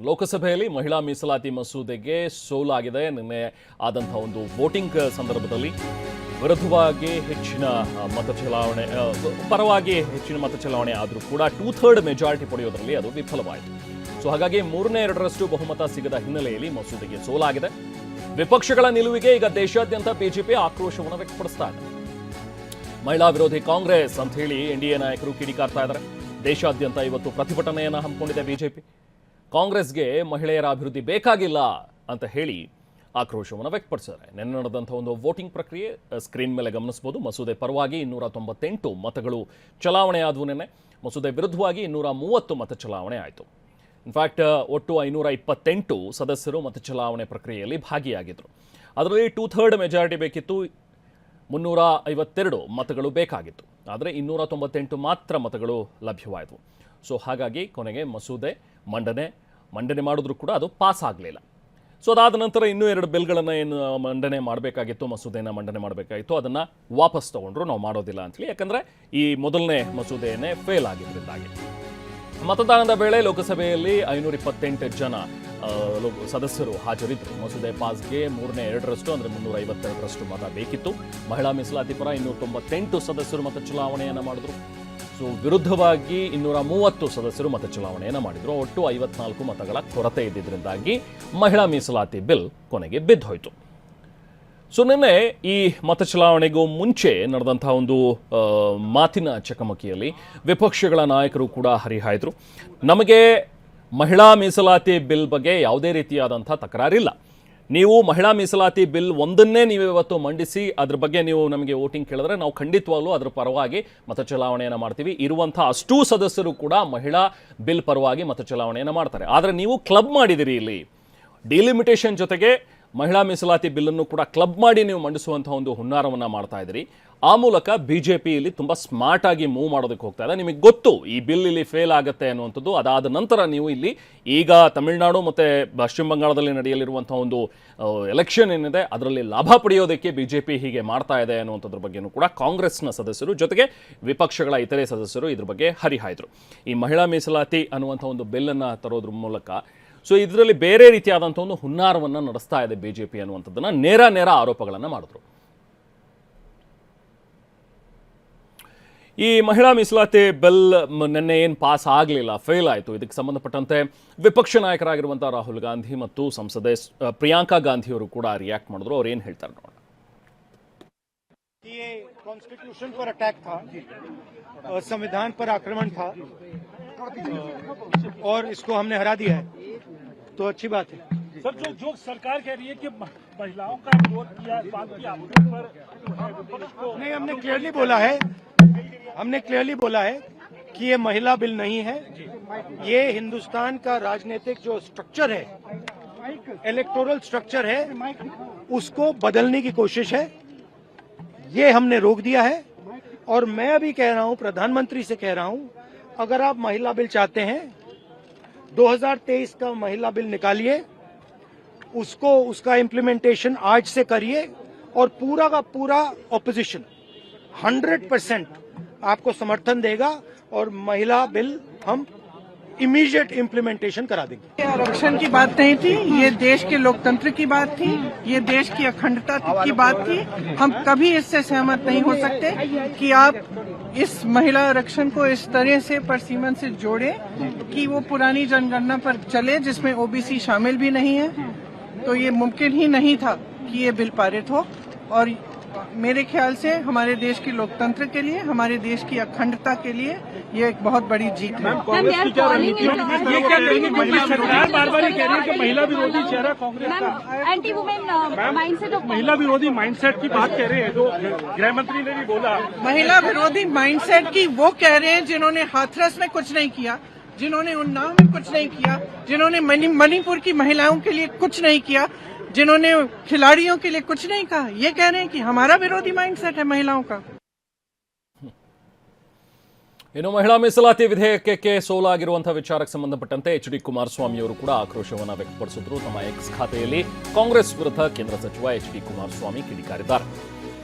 ಲೋಕಸಭೆಯಲ್ಲಿ ಮಹಿಳಾ ಮೀಸಲಾತಿ ಮಸೂದೆಗೆ ಸೋಲಾಗಿದೆ. ನಿನ್ನೆ ಆದಂತಹ ಒಂದು ವೋಟಿಂಗ್ ಸಂದರ್ಭದಲ್ಲಿ ವಿರುದ್ಧವಾಗಿ ಹೆಚ್ಚಿನ ಮತ ಚಲಾವಣೆ, ಪರವಾಗಿ ಹೆಚ್ಚಿನ ಮತ ಚಲಾವಣೆ ಆದರೂ ಕೂಡ 2/3 ಮೆಜಾರಿಟಿ ಪಡೆಯೋದರಲ್ಲಿ ಅದು ವಿಫಲವಾಯಿತು. ಸೊ ಹಾಗಾಗಿ 3/2 ಬಹುಮತ ಸಿಗದ ಹಿನ್ನೆಲೆಯಲ್ಲಿ ಮಸೂದೆಗೆ ಸೋಲಾಗಿದೆ. ವಿಪಕ್ಷಗಳ ನಿಲುವಿಗೆ ಈಗ ದೇಶಾದ್ಯಂತ ಬಿಜೆಪಿ ಆಕ್ರೋಶವನ್ನು ವ್ಯಕ್ತಪಡಿಸ್ತಾ ಇದೆ. ಮಹಿಳಾ ವಿರೋಧಿ ಕಾಂಗ್ರೆಸ್ ಅಂತ ಹೇಳಿ ಎನ್ಡಿಎ ನಾಯಕರು ಕಿಡಿಕಾರ್ತಾ ಇದ್ದಾರೆ. ದೇಶಾದ್ಯಂತ ಇವತ್ತು ಪ್ರತಿಭಟನೆಯನ್ನು ಹಮ್ಮಿಕೊಂಡಿದೆ ಬಿಜೆಪಿ. ಕಾಂಗ್ರೆಸ್ಗೆ ಮಹಿಳೆಯರ ಅಭಿವೃದ್ಧಿ ಬೇಕಾಗಿಲ್ಲ ಅಂತ ಹೇಳಿ ಆಕ್ರೋಶವನ್ನು ವ್ಯಕ್ತಪಡಿಸಿದ್ದಾರೆ. ನಿನ್ನೆ ನಡೆದಂಥ ಒಂದು ವೋಟಿಂಗ್ ಪ್ರಕ್ರಿಯೆ ಸ್ಕ್ರೀನ್ ಮೇಲೆ ಗಮನಿಸಬಹುದು. ಮಸೂದೆ ಪರವಾಗಿ 298 ಮತಗಳು ಚಲಾವಣೆ ಆದವು. ನಿನ್ನೆ ಮಸೂದೆ ವಿರುದ್ಧವಾಗಿ 230 ಮತ ಚಲಾವಣೆ ಆಯಿತು. ಇನ್ಫ್ಯಾಕ್ಟ್ ಒಟ್ಟು 528 ಸದಸ್ಯರು ಮತ ಚಲಾವಣೆ ಪ್ರಕ್ರಿಯೆಯಲ್ಲಿ ಭಾಗಿಯಾಗಿದ್ದರು. ಅದರಲ್ಲಿ 2/3 ಮೆಜಾರಿಟಿ ಬೇಕಿತ್ತು. 352 ಮತಗಳು ಬೇಕಾಗಿತ್ತು. ಆದರೆ 298 ಮಾತ್ರ ಮತಗಳು ಲಭ್ಯವಾಯಿತು. ಸೊ ಹಾಗಾಗಿ ಕೊನೆಗೆ ಮಸೂದೆ ಮಂಡನೆ ಮಾಡಿದ್ರೂ ಕೂಡ ಅದು ಪಾಸ್ ಆಗಲಿಲ್ಲ. ಸೊ ಅದಾದ ನಂತರ ಇನ್ನೂ 2 ಬಿಲ್ಗಳನ್ನು ಏನು ಮಂಡನೆ ಮಾಡಬೇಕಾಗಿತ್ತು, ಮಸೂದೆಯನ್ನು ಮಂಡನೆ ಮಾಡಬೇಕಾಗಿತ್ತು, ಅದನ್ನು ವಾಪಸ್ ತಗೊಂಡ್ರು. ನಾವು ಮಾಡೋದಿಲ್ಲ ಅಂತೇಳಿ, ಯಾಕಂದರೆ ಈ ಮೊದಲನೇ ಮಸೂದೆಯನ್ನೇ ಫೇಲ್ ಆಗಿದ್ದರಿಂದಾಗಿ. ಮತದಾನದ ವೇಳೆ ಲೋಕಸಭೆಯಲ್ಲಿ 528 ಜನ ಸದಸ್ಯರು ಹಾಜರಿದ್ದರು. ಮಸೂದೆ ಪಾಸ್ಗೆ 3/2 ಅಂದರೆ 352 ಮತ ಬೇಕಿತ್ತು. ಮಹಿಳಾ ಮೀಸಲಾತಿ ಪರ 298 ಸದಸ್ಯರು ಮತ ಚಲಾವಣೆಯನ್ನು ಮಾಡಿದ್ರು. ಸೊ ವಿರುದ್ಧವಾಗಿ 230 ಸದಸ್ಯರು ಮತ ಚಲಾವಣೆಯನ್ನು ಮಾಡಿದರು. ಒಟ್ಟು 54 ಮತಗಳ ಕೊರತೆ ಇದ್ದಿದ್ದರಿಂದಾಗಿ ಮಹಿಳಾ ಮೀಸಲಾತಿ ಬಿಲ್ ಕೊನೆಗೆ ಬಿದ್ದೋಯ್ತು. ಸೊ ನಿನ್ನೆ ಈ ಮತ ಚಲಾವಣೆಗೂ ಮುಂಚೆ ನಡೆದಂತಹ ಒಂದು ಮಾತಿನ ಚಕಮಕಿಯಲ್ಲಿ ವಿಪಕ್ಷಗಳ ನಾಯಕರು ಕೂಡ ಹರಿಹಾಯ್ದರು. ನಮಗೆ ಮಹಿಳಾ ಮೀಸಲಾತಿ ಬಿಲ್ ಬಗ್ಗೆ ಯಾವುದೇ ರೀತಿಯಾದಂಥ ತಕರಾರಿಲ್ಲ. ನೀವು ಮಹಿಳಾ ಮೀಸಲಾತಿ ಬಿಲ್ ಒಂದನ್ನೇ ನೀವು ಇವತ್ತು ಮಂಡಿಸಿ ಅದ್ರ ಬಗ್ಗೆ ನೀವು ನಮಗೆ ವೋಟಿಂಗ್ ಕೇಳಿದ್ರೆ ನಾವು ಖಂಡಿತವಾಗ್ಲೂ ಅದರ ಪರವಾಗಿ ಮತ ಚಲಾವಣೆಯನ್ನು ಮಾಡ್ತೀವಿ. ಇರುವಂಥ ಅಷ್ಟೂ ಸದಸ್ಯರು ಕೂಡ ಮಹಿಳಾ ಬಿಲ್ ಪರವಾಗಿ ಮತ ಚಲಾವಣೆಯನ್ನು ಮಾಡ್ತಾರೆ. ಆದರೆ ನೀವು ಕ್ಲಬ್ ಮಾಡಿದಿರಿ, ಇಲ್ಲಿ ಡಿಲಿಮಿಟೇಷನ್ ಜೊತೆಗೆ ಮಹಿಳಾ ಮೀಸಲಾತಿ ಬಿಲ್ಲನ್ನು ಕೂಡ ಕ್ಲಬ್ ಮಾಡಿ ನೀವು ಮಂಡಿಸುವಂಥ ಒಂದು ಹುನ್ನಾರವನ್ನು ಮಾಡ್ತಾ ಇದ್ದೀರಿ. ಆ ಮೂಲಕ ಬಿಜೆಪಿ ಇಲ್ಲಿ ತುಂಬ ಸ್ಮಾರ್ಟ್ ಆಗಿ ಮೂವ್ ಮಾಡೋದಕ್ಕೆ ಹೋಗ್ತಾ ಇದೆ. ನಿಮಗೆ ಗೊತ್ತು ಈ ಬಿಲ್ ಇಲ್ಲಿ ಫೇಲ್ ಆಗುತ್ತೆ ಅನ್ನುವಂಥದ್ದು. ಅದಾದ ನಂತರ ನೀವು ಇಲ್ಲಿ ಈಗ ತಮಿಳುನಾಡು ಮತ್ತು ಪಶ್ಚಿಮ ಬಂಗಾಳದಲ್ಲಿ ನಡೆಯಲಿರುವಂಥ ಒಂದು ಎಲೆಕ್ಷನ್ ಏನಿದೆ ಅದರಲ್ಲಿ ಲಾಭ ಪಡೆಯೋದಕ್ಕೆ ಬಿಜೆಪಿ ಹೀಗೆ ಮಾಡ್ತಾ ಇದೆ ಅನ್ನುವಂಥದ್ರ ಬಗ್ಗೆಯೂ ಕೂಡ ಕಾಂಗ್ರೆಸ್ನ ಸದಸ್ಯರು ಜೊತೆಗೆ ವಿಪಕ್ಷಗಳ ಇತರೆ ಸದಸ್ಯರು ಇದ್ರ ಬಗ್ಗೆ ಹರಿಹಾಯ್ದರು. ಈ ಮಹಿಳಾ ಮೀಸಲಾತಿ ಅನ್ನುವಂಥ ಒಂದು ಬಿಲ್ಲನ್ನು ತರೋದ್ರ ಮೂಲಕ ಸೊ ಇದರಲ್ಲಿ ಬೇರೆ ರೀತಿಯಾದಂಥ ಒಂದು ಹುನ್ನಾರವನ್ನು ನಡೆಸ್ತಾ ಇದೆ ಬಿಜೆಪಿ ಅನ್ನುವಂಥದ್ದನ್ನು ನೇರ ಆರೋಪಗಳನ್ನು ಮಾಡಿದ್ರು. ಈ ಮಹಿಳಾ ಮೀಸಲಾತಿ ಬಿಲ್ ನಿನ್ನೆ ಏನು ಪಾಸ್ ಆಗಲಿಲ್ಲ, ಫೇಲ್ ಆಯಿತು. ಇದಕ್ಕೆ ಸಂಬಂಧಪಟ್ಟಂತೆ ವಿಪಕ್ಷ ನಾಯಕರಾಗಿರುವಂಥ ರಾಹುಲ್ ಗಾಂಧಿ ಮತ್ತು ಸಂಸದೆ ಪ್ರಿಯಾಂಕಾ ಗಾಂಧಿಯವರು ಕೂಡ ರಿಯಾಕ್ಟ್ ಮಾಡಿದ್ರು. ಅವ್ರು ಏನು ಹೇಳ್ತಾರೆ ನೋಡೋಣ. ये कॉन्स्टिट्यूशन पर अटैक था, संविधान पर आक्रमण था और इसको हमने हरा दिया है, तो अच्छी बात है। सर, जो सरकार कह रही है कि महिलाओं का विरोध किया, इस बात की आरोप पर नहीं, हमने क्लियरली बोला है कि ये महिला बिल नहीं है। ये हिंदुस्तान का राजनीतिक जो स्ट्रक्चर है, इलेक्टोरल स्ट्रक्चर है, उसको बदलने की कोशिश है। ये हमने रोक दिया है और मैं अभी कह रहा हूं, प्रधानमंत्री से कह रहा हूं, अगर आप महिला बिल चाहते हैं 2023 का महिला बिल निकालिए, उसका इम्प्लीमेंटेशन आज से करिए और पूरा का पूरा ऑपोजिशन 100% आपको समर्थन देगा और महिला बिल हम इमीडिएट इम्प्लीमेंटेशन करा देंगे। आरक्षण की बात नहीं थी, ये देश के लोकतंत्र की बात थी, ये देश की अखंडता की बात थी। हम कभी इससे सहमत नहीं हो सकते कि आप इस महिला आरक्षण को इस तरह से परसीमन से जोड़े कि वो पुरानी जनगणना पर चले जिसमें ओबीसी शामिल भी नहीं है। तो ये मुमकिन ही नहीं था कि ये बिल पारित हो और मेरे ख्याल से हमारे देश के लोकतंत्र के लिए, हमारे देश की अखंडता के लिए ये एक बहुत बड़ी जीत है। कांग्रेस की क्या रणनीति है? ये क्या कहेंगे? महिला सरकार बार-बार ये कह रही है कि महिला विरोधी चेहरा कांग्रेस का, एंटी वुमेन माइंडसेट ऑफ महिला विरोधी माइंडसेट की बात कह रहे हैं, जो गृह मंत्री ने भी बोला। महिला विरोधी माइंडसेट की वो कह रहे हैं जिन्होंने हाथरस में कुछ नहीं किया, जिन्होंने उन्नाव में कुछ नहीं किया, जिन्होंने मणिपुर की महिलाओं के लिए कुछ नहीं किया, जिन्होंने खिलाड़ियों के लिए कुछ नहीं कहा, ये कह रहे हैं कि हमारा विरोधी माइंडसेट है महिलाओं का। ಇನ್ನು ಮಹಿಳಾ ಮೀಸಲಾತಿ ವಿಧೇಯಕಕ್ಕೆ ಸೋಲಾಗಿರುವಂತಹ ವಿಚಾರಕ್ಕೆ ಸಂಬಂಧಪಟ್ಟಂತೆ ಎಚ್.ಡಿ. ಕುಮಾರಸ್ವಾಮಿ ಅವರು ಕೂಡ ಆಕ್ರೋಶವನ್ನು ವ್ಯಕ್ತಪಡಿಸಿದ್ರು. ತಮ್ಮ ಎಕ್ಸ್ ಖಾತೆಯಲ್ಲಿ ಕಾಂಗ್ರೆಸ್ ವಿರುದ್ಧ ಕೇಂದ್ರ ಸಚಿವ ಎಚ್.ಡಿ. ಕುಮಾರಸ್ವಾಮಿ ಕಿಡಿಕಾರಿದ್ದಾರೆ.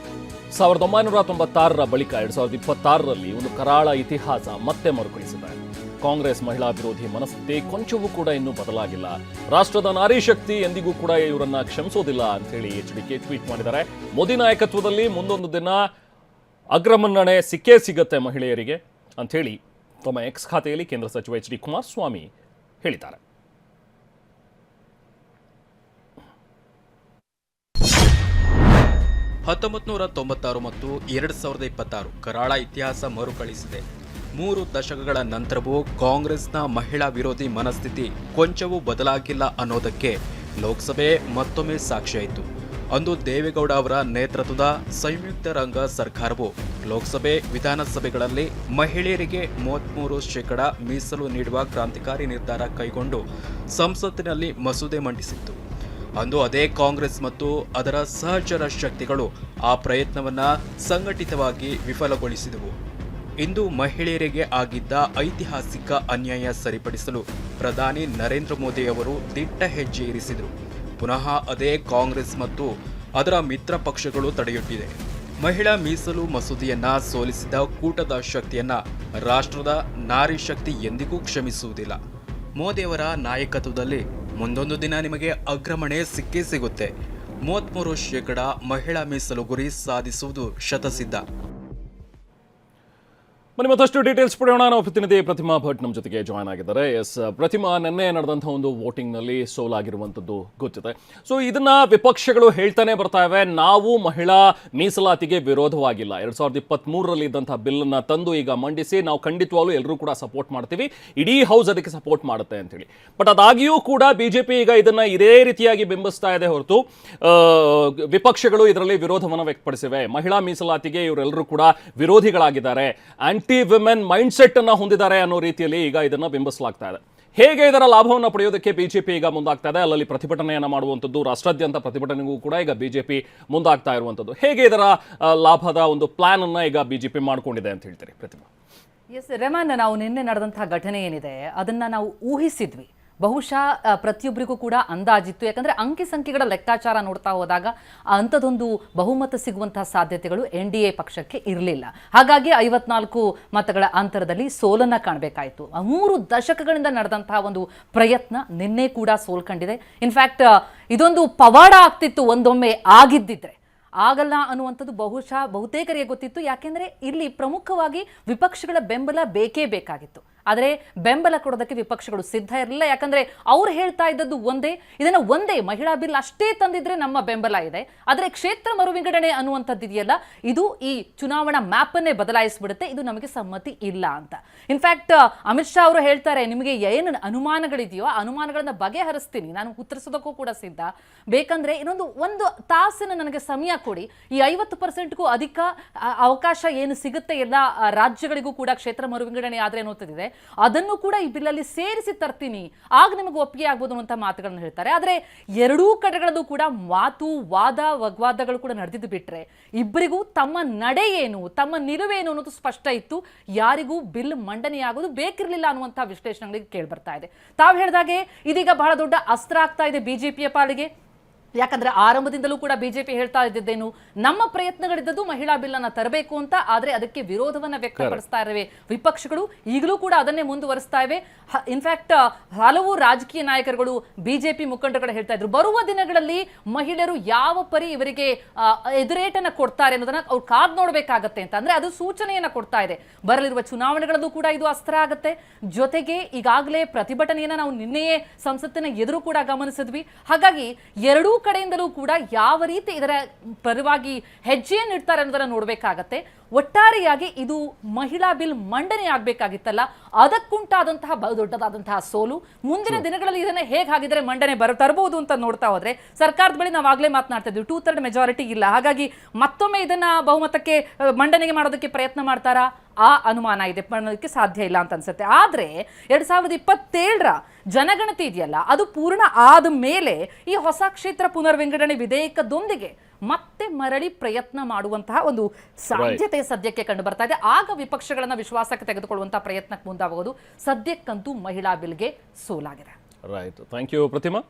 1996 ಬಳಿಕ 2026ರಲ್ಲಿ ಒಂದು ಕರಾಳ ಇತಿಹಾಸ ಮತ್ತೆ ಮರುಕಳಿಸಿದೆ. ಕಾಂಗ್ರೆಸ್ ಮಹಿಳಾ ವಿರೋಧಿ ಮನಸ್ಥಿತಿ ಕೊಂಚವೂ ಕೂಡ ಇನ್ನೂ ಬದಲಾಗಿಲ್ಲ. ರಾಷ್ಟ್ರದ ನಾರಿ ಶಕ್ತಿ ಎಂದಿಗೂ ಕೂಡ ಇವರನ್ನ ಕ್ಷಮಿಸೋದಿಲ್ಲ ಅಂತ ಹೇಳಿ HDK ಟ್ವೀಟ್ ಮಾಡಿದ್ದಾರೆ. ಮೋದಿ ನಾಯಕತ್ವದಲ್ಲಿ ಮುಂದೊಂದು ದಿನ ಅಗ್ರಮನ್ನಣೆ ಸಿಕ್ಕೇ ಸಿಗತ್ತೆ ಮಹಿಳೆಯರಿಗೆ ಅಂತ ಹೇಳಿ ತಮ್ಮ ಎಕ್ಸ್ ಖಾತೆಯಲ್ಲಿ ಕೇಂದ್ರ ಸಚಿವ HD ಕುಮಾರಸ್ವಾಮಿ ಹೇಳಿದ್ದಾರೆ. ಮತ್ತು 2026 ಕರಾಳ ಇತಿಹಾಸ ಮರುಕಳಿಸಿದೆ. 3 ದಶಕಗಳ ನಂತರವೂ ಕಾಂಗ್ರೆಸ್ನ ಮಹಿಳಾ ವಿರೋಧಿ ಮನಸ್ಥಿತಿ ಕೊಂಚವೂ ಬದಲಾಗಿಲ್ಲ ಅನ್ನೋದಕ್ಕೆ ಲೋಕಸಭೆ ಮತ್ತೊಮ್ಮೆ ಸಾಕ್ಷಿಯಾಯಿತು. ಅಂದು ದೇವೇಗೌಡ ಅವರ ನೇತೃತ್ವದ ಸಂಯುಕ್ತ ರಂಗ ಸರ್ಕಾರವು ಲೋಕಸಭೆ ವಿಧಾನಸಭೆಗಳಲ್ಲಿ ಮಹಿಳೆಯರಿಗೆ 33% ಮೀಸಲು ನೀಡುವ ಕ್ರಾಂತಿಕಾರಿ ನಿರ್ಧಾರ ಕೈಗೊಂಡು ಸಂಸತ್ತಿನಲ್ಲಿ ಮಸೂದೆ ಮಂಡಿಸಿತ್ತು. ಅಂದು ಅದೇ ಕಾಂಗ್ರೆಸ್ ಮತ್ತು ಅದರ ಸಹಚರ ಶಕ್ತಿಗಳು ಆ ಪ್ರಯತ್ನವನ್ನ ಸಂಘಟಿತವಾಗಿ ವಿಫಲಗೊಳಿಸಿದವು. ಇಂದು ಮಹಿಳೆಯರಿಗೆ ಆಗಿದ್ದ ಐತಿಹಾಸಿಕ ಅನ್ಯಾಯ ಸರಿಪಡಿಸಲು ಪ್ರಧಾನಿ ನರೇಂದ್ರ ಮೋದಿ ಅವರು ದಿಟ್ಟ ಹೆಜ್ಜೆ ಇರಿಸಿದರು. ಪುನಃ ಅದೇ ಕಾಂಗ್ರೆಸ್ ಮತ್ತು ಅದರ ಮಿತ್ರ ಪಕ್ಷಗಳು ತಡೆಯೊಡ್ಡಿದೆ. ಮಹಿಳಾ ಮೀಸಲು ಮಸೂದೆಯನ್ನ ಸೋಲಿಸಿದ ಕೂಟದ ಶಕ್ತಿಯನ್ನ ರಾಷ್ಟ್ರದ ನಾರಿ ಶಕ್ತಿ ಎಂದಿಗೂ ಕ್ಷಮಿಸುವುದಿಲ್ಲ. ಮೋದಿಯವರ ನಾಯಕತ್ವದಲ್ಲಿ ಮುಂದೊಂದು ದಿನ ನಿಮಗೆ ಅಗ್ರಮಣೆ ಸಿಕ್ಕೇ ಸಿಗುತ್ತೆ. 33% ಮಹಿಳಾ ಮೀಸಲು ಗುರಿ ಸಾಧಿಸುವುದು ಶತಸಿದ್ಧ. ಬನ್ನಿ ಮತ್ತಷ್ಟು ಡೀಟೇಲ್ಸ್ ಪಡೆಯೋಣ. ನಾವು ಪ್ರತಿನಿಧಿ ಪ್ರತಿಮಾ ಭಟ್ ನಮ್ಮ ಜೊತೆಗೆ ಜಾಯ್ನ್ ಆಗಿದ್ದಾರೆ. ಪ್ರತಿಮಾ, ನಿನ್ನೆ ನಡೆದಂತಹ ಒಂದು ವೋಟಿಂಗ್ನಲ್ಲಿ ಸೋಲಾಗಿರುವಂಥದ್ದು ಗೊತ್ತಿದೆ. ಸೊ ಇದನ್ನ ವಿಪಕ್ಷಗಳು ಹೇಳ್ತಾನೆ ಬರ್ತಾ ಇವೆ, ನಾವು ಮಹಿಳಾ ಮೀಸಲಾತಿಗೆ ವಿರೋಧವಾಗಿಲ್ಲ. 2023ರಲ್ಲಿ ಇದ್ದಂತಹ ಬಿಲ್ಲನ್ನು ತಂದು ಈಗ ಮಂಡಿಸಿ ನಾವು ಖಂಡಿತವಾಗ್ಲೂ ಎಲ್ಲರೂ ಕೂಡ ಸಪೋರ್ಟ್ ಮಾಡ್ತೀವಿ, ಇಡೀ ಹೌಸ್ ಅದಕ್ಕೆ ಸಪೋರ್ಟ್ ಮಾಡುತ್ತೆ ಅಂತೇಳಿ. ಬಟ್ ಅದಾಗಿಯೂ ಕೂಡ ಬಿಜೆಪಿ ಈಗ ಇದನ್ನ ಇದೇ ರೀತಿಯಾಗಿ ಬಿಂಬಿಸ್ತಾ ಇದೆ ಹೊರತು ವಿಪಕ್ಷಗಳು ಇದರಲ್ಲಿ ವಿರೋಧವನ್ನು ವ್ಯಕ್ತಪಡಿಸಿವೆ. ಮಹಿಳಾ ಮೀಸಲಾತಿಗೆ ಇವರೆಲ್ಲರೂ ಕೂಡ ವಿರೋಧಿಗಳಾಗಿದ್ದಾರೆ, ಆಂಟಿ ವಿಮೆನ್ ಮೈಂಡ್ ಸೆಟ್ ಅನ್ನ ಹೊಂದಿದ್ದಾರೆ ಅನ್ನೋ ರೀತಿಯಲ್ಲಿ ಈಗ ಇದನ್ನ ಬಿಂಬಿಸಲಾಗ್ತಾ ಇದೆ. ಹೇಗೆ ಇದರ ಲಾಭವನ್ನು ಪಡೆಯೋದಕ್ಕೆ ಬಿಜೆಪಿ ಈಗ ಮುಂದಾಗ್ತಾ ಇದೆ, ಅಲ್ಲಲ್ಲಿ ಪ್ರತಿಭಟನೆಯನ್ನ ಮಾಡುವಂಥದ್ದು, ರಾಷ್ಟ್ರಾದ್ಯಂತ ಪ್ರತಿಭಟನೆಗೂ ಕೂಡ ಈಗ ಬಿಜೆಪಿ ಮುಂದಾಗ್ತಾ ಇರುವಂಥದ್ದು. ಹೇಗೆ ಇದರ ಲಾಭದ ಒಂದು ಪ್ಲಾನ್ ಅನ್ನ ಈಗ ಬಿಜೆಪಿ ಮಾಡ್ಕೊಂಡಿದೆ ಅಂತ ಹೇಳ್ತೀರಿ ಪ್ರತಿಭಾ? ಎಸ್ ರೆಮಾನ್, ನಾವು ನಿನ್ನೆ ನಡೆದಂತಹ ಘಟನೆ ಏನಿದೆ ಅದನ್ನ ನಾವು ಊಹಿಸಿದ್ವಿ. ಬಹುಶಃ ಪ್ರತಿಯೊಬ್ಬರಿಗೂ ಕೂಡ ಅಂದಾಜಿತ್ತು. ಯಾಕಂದರೆ ಅಂಕಿ ಸಂಖ್ಯೆಗಳ ಲೆಕ್ಕಾಚಾರ ನೋಡ್ತಾ ಹೋದಾಗ ಅಂಥದ್ದೊಂದು ಬಹುಮತ ಸಿಗುವಂತಹ ಸಾಧ್ಯತೆಗಳು NDA ಪಕ್ಷಕ್ಕೆ ಇರಲಿಲ್ಲ. ಹಾಗಾಗಿ 54 ಮತಗಳ ಅಂತರದಲ್ಲಿ ಸೋಲನ್ನು ಕಾಣಬೇಕಾಯಿತು. 3 ದಶಕಗಳಿಂದ ನಡೆದಂತಹ ಒಂದು ಪ್ರಯತ್ನ ನಿನ್ನೆ ಕೂಡ ಸೋಲ್ ಕಂಡಿದೆ. ಇನ್ಫ್ಯಾಕ್ಟ್ ಇದೊಂದು ಪವಾಡ ಆಗ್ತಿತ್ತು ಒಂದೊಮ್ಮೆ ಆಗಿದ್ದಿದ್ರೆ. ಆಗಲ್ಲ ಅನ್ನುವಂಥದ್ದು ಬಹುತೇಕರಿಗೆ ಗೊತ್ತಿತ್ತು. ಯಾಕೆಂದರೆ ಇಲ್ಲಿ ಪ್ರಮುಖವಾಗಿ ವಿಪಕ್ಷಗಳ ಬೆಂಬಲ ಬೇಕೇ ಬೇಕಾಗಿತ್ತು. ಆದರೆ ಬೆಂಬಲ ಕೊಡೋದಕ್ಕೆ ವಿಪಕ್ಷಗಳು ಸಿದ್ಧ ಇರಲಿಲ್ಲ. ಯಾಕಂದರೆ ಅವ್ರು ಹೇಳ್ತಾ ಇದ್ದದ್ದು ಇದನ್ನು ಒಂದೇ ಮಹಿಳಾ ಬಿಲ್ ಅಷ್ಟೇ ತಂದಿದ್ರೆ ನಮ್ಮ ಬೆಂಬಲ ಇದೆ, ಆದರೆ ಕ್ಷೇತ್ರ ಮರು ವಿಂಗಡಣೆ ಅನ್ನುವಂಥದ್ದು ಇದೆಯಲ್ಲ, ಇದು ಈ ಚುನಾವಣಾ ಮ್ಯಾಪನ್ನೇ ಬದಲಾಯಿಸ್ಬಿಡುತ್ತೆ, ಇದು ನಮಗೆ ಸಮ್ಮತಿ ಇಲ್ಲ ಅಂತ. ಇನ್ಫ್ಯಾಕ್ಟ್ ಅಮಿತ್ ಶಾ ಅವರು ಹೇಳ್ತಾರೆ, ನಿಮಗೆ ಏನು ಅನುಮಾನಗಳಿದೆಯೋ ಆ ಅನುಮಾನಗಳನ್ನು ಬಗೆಹರಿಸ್ತೀನಿ, ನಾನು ಉತ್ತರಿಸೋದಕ್ಕೂ ಕೂಡ ಸಿದ್ಧ, ಬೇಕಂದ್ರೆ ಒಂದು ತಾಸಿನ ನನಗೆ ಸಮಯ ಕೊಡಿ, ಈ 50%ಗೂ ಅಧಿಕ ಅವಕಾಶ ಏನು ಸಿಗುತ್ತೆ ಎಲ್ಲ ರಾಜ್ಯಗಳಿಗೂ ಕೂಡ ಕ್ಷೇತ್ರ ಮರು ವಿಂಗಡಣೆ ಆದರೆ ಅನ್ನೋದಿದೆ, ಅದನ್ನು ಕೂಡ ಈ ಬಿಲ್ಲಲ್ಲಿ ಸೇರಿಸಿ ತರ್ತೀನಿ, ಆಗ ನಿಮಗೆ ಒಪ್ಪಿಗೆ ಆಗ್ಬೋದು ಅಂತ ಮಾತುಗಳನ್ನು ಹೇಳ್ತಾರೆ. ಆದರೆ ಎರಡೂ ಕಡೆಗಳದ್ದು ಕೂಡ ವಾದಗಳು ಕೂಡ ನಡೆದಿದ್ದು ಬಿಟ್ರೆ ಇಬ್ಬರಿಗೂ ತಮ್ಮ ನಡೆ ಏನು, ತಮ್ಮ ನಿಲುವೇನು ಅನ್ನೋದು ಸ್ಪಷ್ಟ ಇತ್ತು. ಯಾರಿಗೂ ಬಿಲ್ ಮಂಡನೆಯಾಗೋದು ಬೇಕಿರಲಿಲ್ಲ ಅನ್ನುವಂಥ ವಿಶ್ಲೇಷಣೆಗಳಿಗೆ ಕೇಳಿ ಬರ್ತಾ ಇದೆ. ತಾವು ಹೇಳಿದಾಗೆ ಇದೀಗ ಬಹಳ ದೊಡ್ಡ ಅಸ್ತ್ರ ಆಗ್ತಾ ಇದೆ ಬಿಜೆಪಿಯ ಪಾಲಿಗೆ. ಯಾಕಂದ್ರೆ ಆರಂಭದಿಂದಲೂ ಕೂಡ ಬಿಜೆಪಿ ಹೇಳ್ತಾ ಇದ್ದಿದ್ದೇನು, ನಮ್ಮ ಪ್ರಯತ್ನಗಳಿದ್ದದ್ದು ಮಹಿಳಾ ಬಿಲ್ ಅನ್ನ ತರಬೇಕು ಅಂತ, ಆದ್ರೆ ಅದಕ್ಕೆ ವಿರೋಧವನ್ನ ವ್ಯಕ್ತಪಡಿಸ್ತಾ ಇರುವೆ ವಿಪಕ್ಷಗಳು, ಈಗಲೂ ಕೂಡ ಅದನ್ನೇ ಮುಂದುವರಿಸ್ತಾ ಇವೆ. ಇನ್ಫ್ಯಾಕ್ಟ್ ಹಲವು ರಾಜಕೀಯ ನಾಯಕರುಗಳು, ಬಿಜೆಪಿ ಮುಖಂಡರುಗಳು ಹೇಳ್ತಾ ಇದ್ರು, ಬರುವ ದಿನಗಳಲ್ಲಿ ಮಹಿಳೆಯರು ಯಾವ ಪರಿ ಇವರಿಗೆ ಎದುರೇಟನ್ನ ಕೊಡ್ತಾರೆ ಅನ್ನೋದನ್ನ ಅವ್ರು ಕಾದ್ ನೋಡ್ಬೇಕಾಗತ್ತೆ ಅಂತ. ಅಂದ್ರೆ ಅದು ಸೂಚನೆಯನ್ನ ಕೊಡ್ತಾ ಇದೆ. ಬರಲಿರುವ ಚುನಾವಣೆಗಳಲ್ಲೂ ಕೂಡ ಇದು ಅಸ್ತ್ರ ಆಗತ್ತೆ. ಜೊತೆಗೆ ಈಗಾಗಲೇ ಪ್ರತಿಭಟನೆಯನ್ನ ನಾವು ನಿನ್ನೆಯೇ ಸಂಸತ್ತಿನ ಎದುರು ಕೂಡ ಗಮನಿಸಿದ್ವಿ. ಹಾಗಾಗಿ ಎರಡೂ ಕಡೆಯಿಂದಲೂ ಕೂಡ ಯಾವ ರೀತಿ ಇದರ ಪರವಾಗಿ ಹೆಜ್ಜೆಯನ್ನು ಇಡ್ತಾರೆ ಅನ್ನೋದನ್ನ ನೋಡ್ಬೇಕಾಗತ್ತೆ. ಒಟ್ಟಾರೆಯಾಗಿ ಇದು ಮಹಿಳಾ ಬಿಲ್ ಮಂಡನೆ ಆಗ್ಬೇಕಾಗಿತ್ತಲ್ಲ, ಅದಕ್ಕುಂಟಾದಂತಹ ಬಹುದೊಡ್ಡದಾದಂತಹ ಸೋಲು. ಮುಂದಿನ ದಿನಗಳಲ್ಲಿ ಇದನ್ನ ಹೇಗಾಗಿದ್ರೆ ಮಂಡನೆ ತರಬಹುದು ಅಂತ ನೋಡ್ತಾ ಹೋದ್ರೆ, ಸರ್ಕಾರದ ಬಳಿ ನಾವು ಆಗ್ಲೇ ಮಾತನಾಡ್ತಾ ಇದ್ವಿ, 2/3 ಮೆಜಾರಿಟಿ ಇಲ್ಲ. ಹಾಗಾಗಿ ಮತ್ತೊಮ್ಮೆ ಇದನ್ನ ಬಹುಮತಕ್ಕೆ ಮಂಡನೆಗೆ ಮಾಡೋದಕ್ಕೆ ಪ್ರಯತ್ನ ಮಾಡ್ತಾರಾ, ಆ ಅನುಮಾನ ಇದೆ, ಮಾಡೋದಕ್ಕೆ ಸಾಧ್ಯ ಇಲ್ಲ ಅಂತ ಅನ್ಸುತ್ತೆ. ಆದ್ರೆ 2027ರ ಜನಗಣತಿ ಇದೆಯಲ್ಲ, ಅದು ಪೂರ್ಣ ಆದ ಮೇಲೆ ಈ ಹೊಸ ಕ್ಷೇತ್ರ ಪುನರ್ವಿಂಗಡಣೆ ವಿಧೇಯಕದೊಂದಿಗೆ ಮತ್ತೆ ಮರಳಿ ಪ್ರಯತ್ನ ಮಾಡುವಂತಹ ಒಂದು ಸಾಧ್ಯತೆ ಸದ್ಯಕ್ಕೆ ಕಂಡು ಬರ್ತಾ ಇದೆ. ಆಗ ವಿಪಕ್ಷಗಳನ್ನ ವಿಶ್ವಾಸಕ್ಕೆ ತೆಗೆದುಕೊಳ್ಳುವಂತಹ ಪ್ರಯತ್ನಕ್ಕೆ ಮುಂದಾಗಬಹುದು. ಸದ್ಯಕ್ಕಂತೂ ಮಹಿಳಾ ಬಿಲ್ಗೆ ಸೋಲಾಗಿದೆ. Right, thank you Pratima.